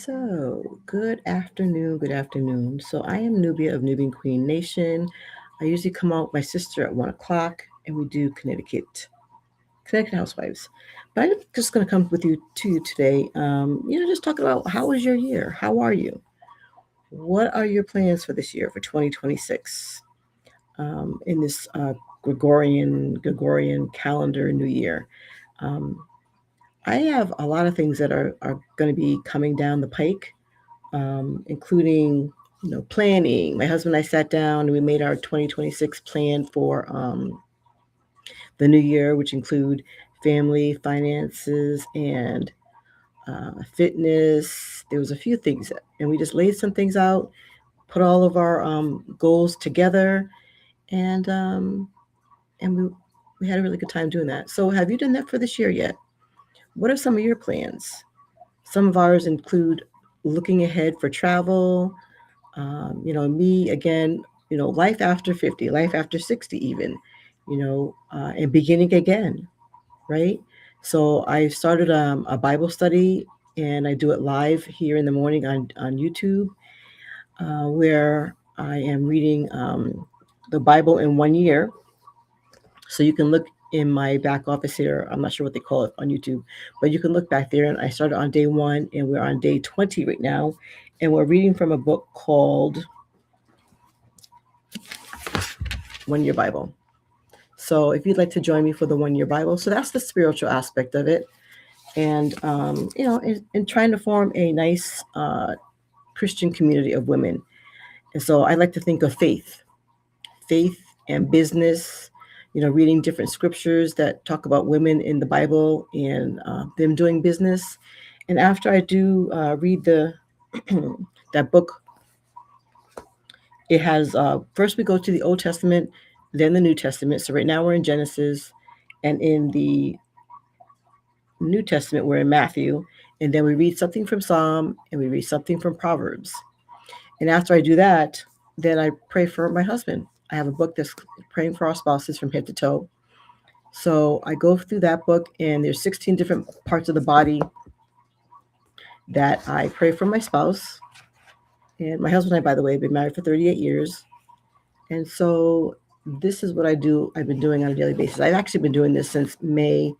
So, good afternoon. Good afternoon. So, I am Nubia of NubianQueen Nation. I usually come out with my sister at 1 o'clock, and we do Connecticut Housewives. But I'm just going to come with you to you today. Just talk about how was your year? How are you? What are your plans for this year for 2026? In this Gregorian calendar new year. Um, I have a lot of things that are going to be coming down the pike, including planning. My husband and I sat down and we made our 2026 plan for the new year, which include family, finances, and fitness. There was a few things, and we just laid some things out, put all of our goals together, and um, and we had a really good time doing that. So, have you done that for this year yet? What are some of your plans? Some of ours include looking ahead for travel. Me again, life after 50, life after 60, even, and beginning again, right? So I started a Bible study and I do it live here in the morning on YouTube, where I am reading the Bible in 1 year. So you can look in my back office here. I'm not sure what they call it on YouTube, but you can look back there. And I started on day 1, and we're on day 20 right now. And we're reading from a book called 1 Year Bible. So if you'd like to join me for the 1 Year Bible, so that's the spiritual aspect of it. And, in trying to form a nice Christian community of women. And so I like to think of faith and business, reading different scriptures that talk about women in the Bible and them doing business. And after I do read that book, it has first we go to the Old Testament, then the New Testament. So right now we're in Genesis, and in the New Testament we're in Matthew, and then we read something from Psalm and we read something from Proverbs. And after I do that, then I pray for my husband. I have a book that's praying for our spouses from head to toe. So I go through that book, and there's 16 different parts of the body that I pray for my spouse. And my husband and I, by the way, have been married for 38 years. And so this is what I've been doing on a daily basis. I've actually been doing this since May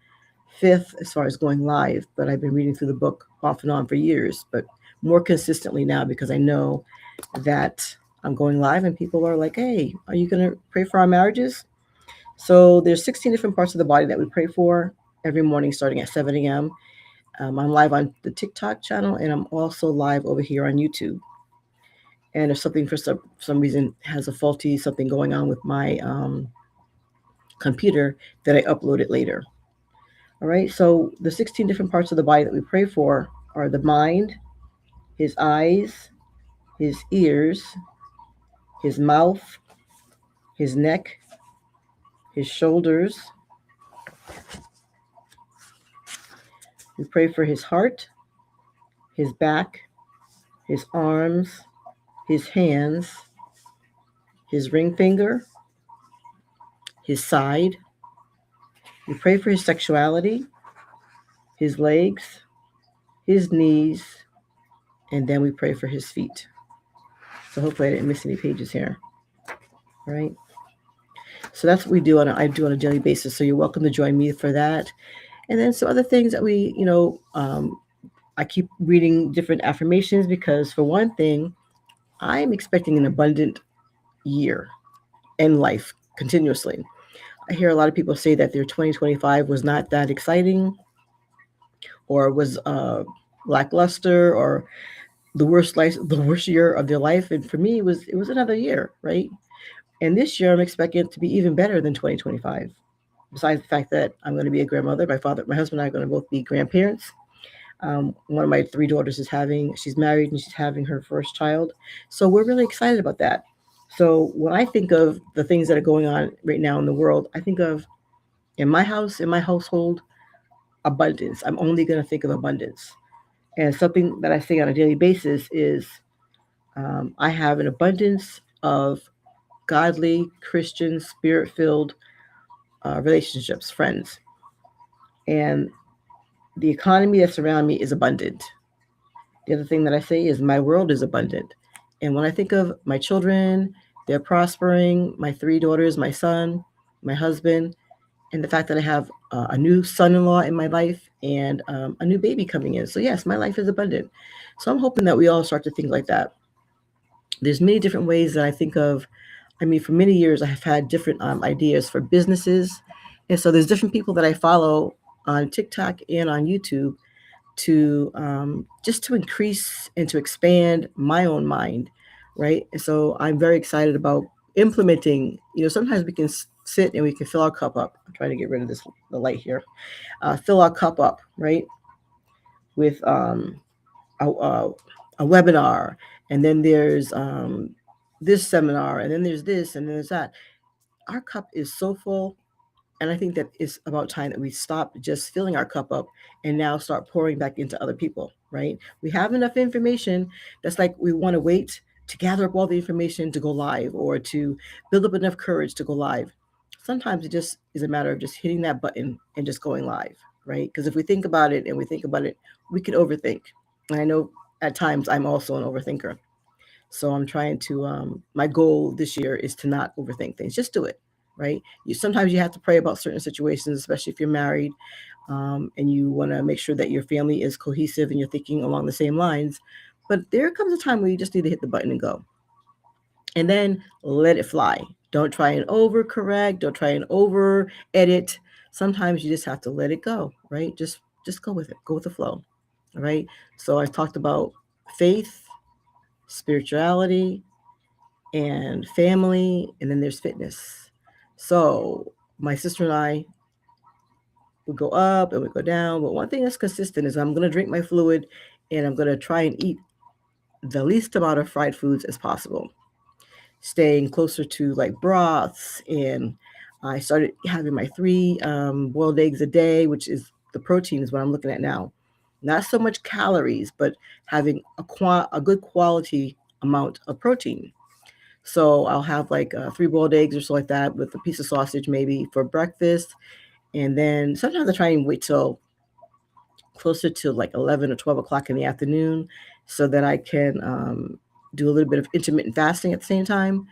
5th as far as going live, but I've been reading through the book off and on for years, but more consistently now because I know that I'm going live and people are like, hey, are you going to pray for our marriages? So there's 16 different parts of the body that we pray for every morning starting at 7 a.m. I'm live on the TikTok channel, and I'm also live over here on YouTube. And if something for some reason has a faulty something going on with my computer, then I upload it later. All right, so the 16 different parts of the body that we pray for are the mind, his eyes, his ears, his mouth, his neck, his shoulders. We pray for his heart, his back, his arms, his hands, his ring finger, his side. We pray for his sexuality, his legs, his knees, and then we pray for his feet. So hopefully I didn't miss any pages here. All right. So that's what we do I do on a daily basis. So you're welcome to join me for that. And then some other things that we, I keep reading different affirmations because for one thing, I'm expecting an abundant year in life continuously. I hear a lot of people say that their 2025 was not that exciting or was lackluster or the worst year of their life. And for me, it was another year, right? And this year, I'm expecting it to be even better than 2025. Besides the fact that I'm going to be a grandmother, my husband and I are going to both be grandparents. One of my 3 daughters she's married and she's having her first child. So we're really excited about that. So when I think of the things that are going on right now in the world, I think of in my household, abundance. I'm only going to think of abundance. And something that I say on a daily basis is I have an abundance of godly, Christian, spirit filled relationships, friends. And the economy that's around me is abundant. The other thing that I say is my world is abundant. And when I think of my children, they're prospering, my three daughters, my son, my husband, and the fact that I have a new son-in-law in my life and a new baby coming in. So yes, my life is abundant. So I'm hoping that we all start to think like that. There's many different ways that I think of. I mean, for many years, I have had different ideas for businesses. And so there's different people that I follow on TikTok and on YouTube to just to increase and to expand my own mind, right? And so I'm very excited about implementing. Sometimes we can sit and we can fill our cup up. I'm trying to get rid of the light here. Fill our cup up, right, with a webinar, and then there's this seminar, and then there's this, and then there's that. Our cup is so full. And I think that it's about time that we stop just filling our cup up and now start pouring back into other people, right? We have enough information. That's like we want to wait to gather up all the information to go live or to build up enough courage to go live. Sometimes it just is a matter of just hitting that button and just going live, right? Because if we think about it and we think about it, we can overthink. And I know at times I'm also an overthinker. So I'm trying to. My goal this year is to not overthink things. Just do it, right? Sometimes you have to pray about certain situations, especially if you're married, and you want to make sure that your family is cohesive and you're thinking along the same lines. But there comes a time where you just need to hit the button and go, and then let it fly. Don't try and overcorrect. Don't try and over edit. Sometimes you just have to let it go, right? Just go with it. Go with the flow, all right? So I talked about faith, spirituality, and family, and then there's fitness. So my sister and I would go up and we go down, but one thing that's consistent is I'm going to drink my fluid and I'm going to try and eat the least amount of fried foods as possible, staying closer to like broths. And I started having my 3 boiled eggs a day, which is the protein is what I'm looking at now. Not so much calories, but having a good quality amount of protein. So I'll have like 3 boiled eggs or so like that with a piece of sausage maybe for breakfast. And then sometimes I try and wait till closer to like 11 or 12 o'clock in the afternoon so that I can do a little bit of intermittent fasting at the same time.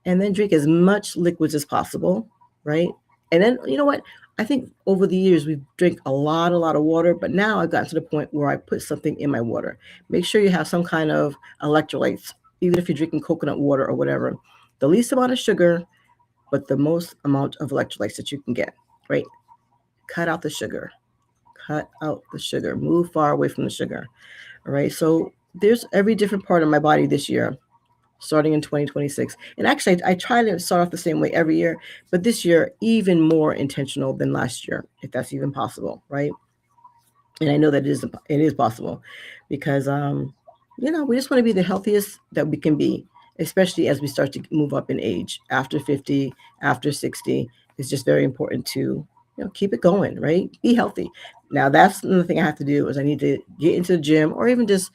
And then drink as much liquids as possible, right? And then, you know what? I think over the years we've drank a lot of water, but now I've gotten to the point where I put something in my water. Make sure you have some kind of electrolytes, even if you're drinking coconut water or whatever. The least amount of sugar, but the most amount of electrolytes that you can get, right? Cut out the sugar. Cut out the sugar. Move far away from the sugar. All right. So there's every different part of my body this year starting in 2026. And actually, I try to start off the same way every year, but this year, even more intentional than last year, if that's even possible, right? And I know that it is possible because, we just want to be the healthiest that we can be, especially as we start to move up in age after 50, after 60. It's just very important to, keep it going, right? Be healthy. Now, that's another thing I have to do is I need to get into the gym or even just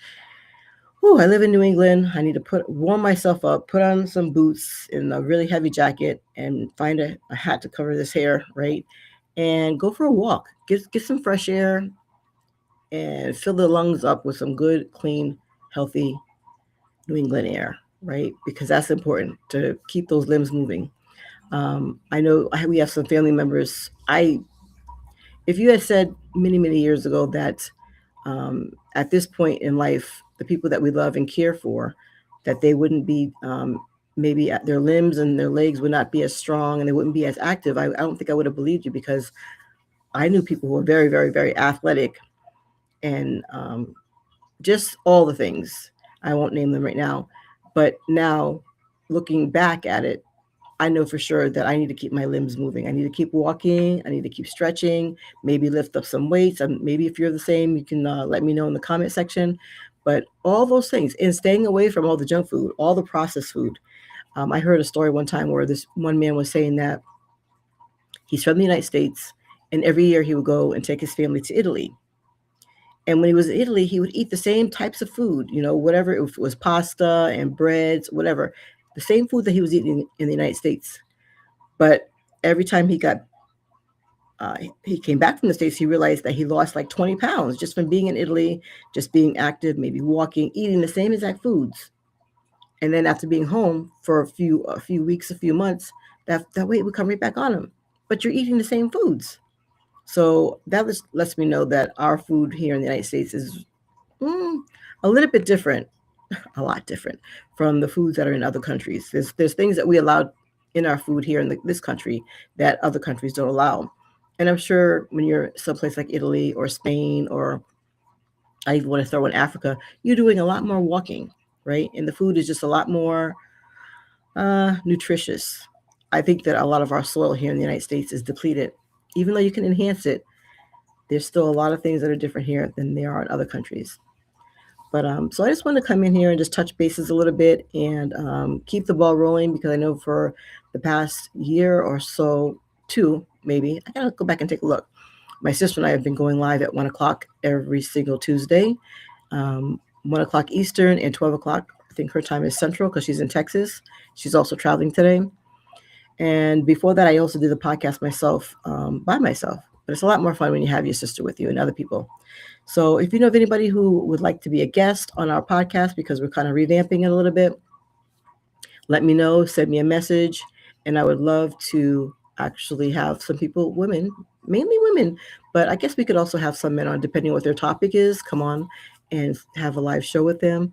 I live in New England. I need to warm myself up, put on some boots and a really heavy jacket, and find a hat to cover this hair, right? And go for a walk. Get some fresh air and fill the lungs up with some good, clean, healthy New England air, right? Because that's important to keep those limbs moving. I know we have some family members. If you had said many years ago that at this point in life, the people that we love and care for, that they wouldn't be maybe their limbs and their legs would not be as strong and they wouldn't be as active, I don't think I would have believed you because I knew people who were very athletic and just all the things. I won't name them right now, but now looking back at it, I know for sure that I need to keep my limbs moving. I need to keep walking. I need to keep stretching, maybe lift up some weights. And maybe if you're the same, you can let me know in the comment section. But all those things and staying away from all the junk food, all the processed food. I heard a story one time where this one man was saying that he's from the United States and every year he would go and take his family to Italy. And when he was in Italy, he would eat the same types of food, whatever it was pasta and breads, whatever, the same food that he was eating in the United States. But every time he got he came back from the States, he realized that he lost like 20 pounds just from being in Italy, just being active, maybe walking, eating the same exact foods. And then after being home for a few weeks, a few months, that weight would come right back on him. But you're eating the same foods. So that lets me know that our food here in the United States is a little bit different, a lot different from the foods that are in other countries. There's things that we allow in our food here in this country that other countries don't allow. And I'm sure when you're someplace like Italy or Spain, or I even want to throw in Africa, you're doing a lot more walking, right? And the food is just a lot more nutritious. I think that a lot of our soil here in the United States is depleted. Even though you can enhance it, there's still a lot of things that are different here than there are in other countries. But so I just want to come in here and just touch bases a little bit and keep the ball rolling, because I know for the past year or so, two maybe, I gotta go back and take a look. My sister and I have been going live at 1 o'clock every single Tuesday, 1 o'clock Eastern and 12 o'clock. I think her time is Central because she's in Texas. She's also traveling today. And before that, I also did the podcast myself, by myself. But it's a lot more fun when you have your sister with you and other people. So if you know of anybody who would like to be a guest on our podcast, because we're kind of revamping it a little bit, let me know, send me a message. And I would love to actually have some people, women, mainly women, but I guess we could also have some men on, depending on what their topic is, come on and have a live show with them.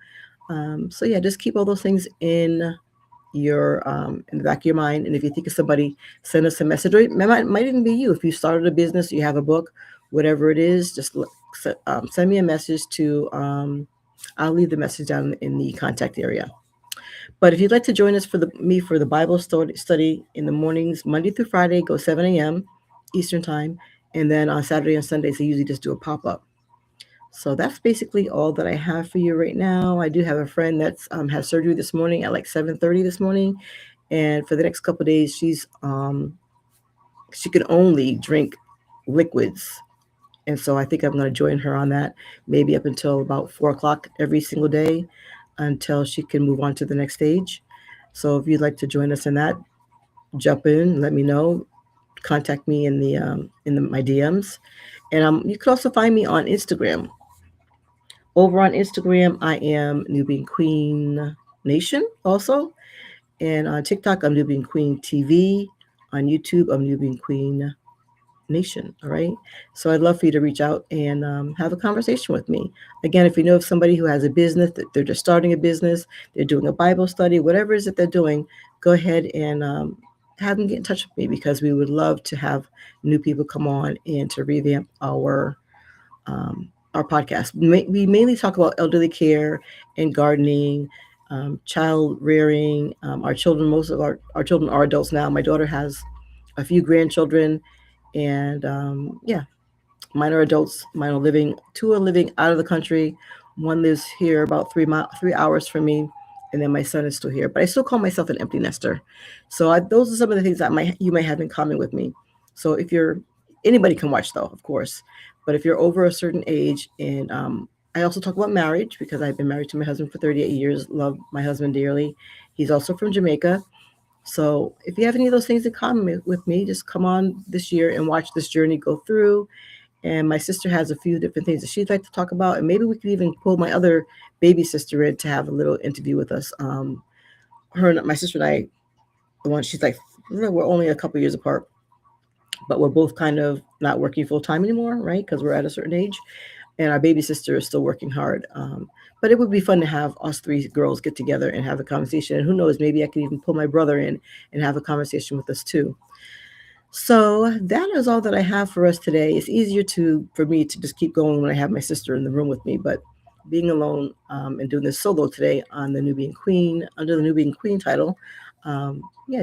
So yeah, just keep all those things in the back of your mind. And if you think of somebody, send us a message. Or it might even be you. If you started a business, you have a book, whatever it is, just send me a message to, I'll leave the message down in the contact area. But if you'd like to join us for the Bible study in the mornings, Monday through Friday, go 7 a.m. Eastern time. And then on Saturday and Sundays, I usually just do a pop-up. So that's basically all that I have for you right now. I do have a friend that's has surgery this morning at like 7:30 this morning, and for the next couple of days, she can only drink liquids, and so I think I'm going to join her on that, maybe up until about 4 o'clock every single day, until she can move on to the next stage. So if you'd like to join us in that, jump in, let me know, contact me in my DMs, and you can also find me on Instagram. Over on Instagram, I am NubianQueen Nation also. And on TikTok, I'm NubianQueen TV. On YouTube, I'm NubianQueen Nation. All right. So I'd love for you to reach out and have a conversation with me. Again, if you know of somebody who has a business, that they're just starting a business, they're doing a Bible study, whatever it is that they're doing, go ahead and have them get in touch with me, because we would love to have new people come on and to revamp our podcast. We mainly talk about elderly care and gardening, child rearing. Our children, most of our children are adults now. My daughter has a few grandchildren, and yeah, mine are adults. Mine are living. Two are living out of the country. One lives here about 3 hours from me, and then my son is still here. But I still call myself an empty nester. So those are some of the things that you might have in common with me. So if you're anybody can watch though, of course. But if you're over a certain age, and I also talk about marriage, because I've been married to my husband for 38 years. Love my husband dearly. He's also from Jamaica. So if you have any of those things in common with me, just come on this year and watch this journey go through. And my sister has a few different things that she'd like to talk about. And maybe we could even pull my other baby sister in to have a little interview with us. My sister and I, the one, she's like, we're only a couple years apart, but we're both kind of not working full time anymore, right? Because we're at a certain age. And our baby sister is still working hard. But it would be fun to have us three girls get together and have a conversation. And who knows, maybe I could even pull my brother in and have a conversation with us too. So that is all that I have for us today. It's easier for me to just keep going when I have my sister in the room with me, but being alone and doing this solo today on the Nubian Queen, under the Nubian Queen title,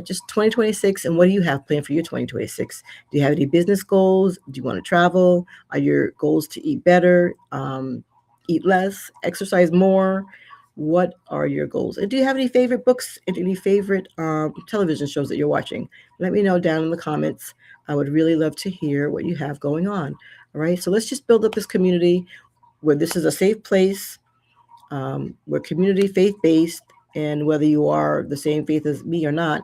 just 2026. And what do you have planned for your 2026? Do you have any business goals? Do you want to travel? Are your goals to eat better, eat less, exercise more? What are your goals? And do you have any favorite books and any favorite television shows that you're watching? Let me know down in the comments. I would really love to hear what you have going on. All right. So let's just build up this community where this is a safe place. We're community faith-based. And whether you are the same faith as me or not,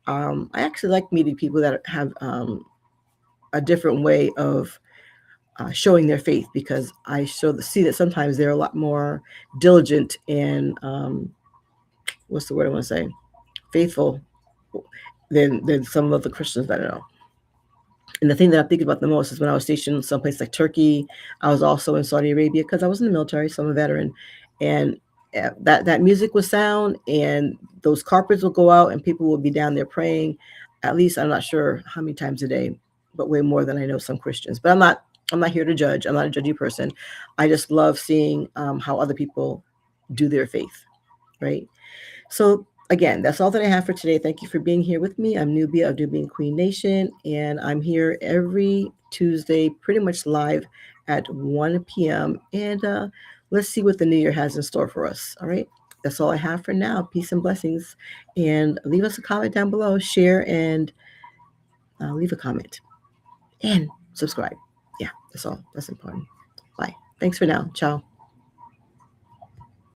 I actually like meeting people that have a a different way of showing their faith, because I see that sometimes they're a lot more diligent and what's the word I want to say, faithful than some of the Christians that I know. And the thing that I think about the most is when I was stationed someplace like Turkey. I was also in Saudi Arabia because I was in the military, so I'm a veteran. And that music would sound, and those carpets would go out, and people would be down there praying. At least I'm not sure how many times a day, but way more than I know some Christians. But I'm not here to judge. I'm not a judgy person. I just love seeing how other people do their faith, right? So again, that's all that I have for today. Thank you for being here with me. I'm Nubia of NubianQueen Nation, and I'm here every Tuesday, pretty much live at 1 p.m. And let's see what the new year has in store for us. All right. That's all I have for now. Peace and blessings. And leave us a comment down below, share, and leave a comment. And subscribe. Yeah, that's all. That's important. Bye. Thanks for now. Ciao.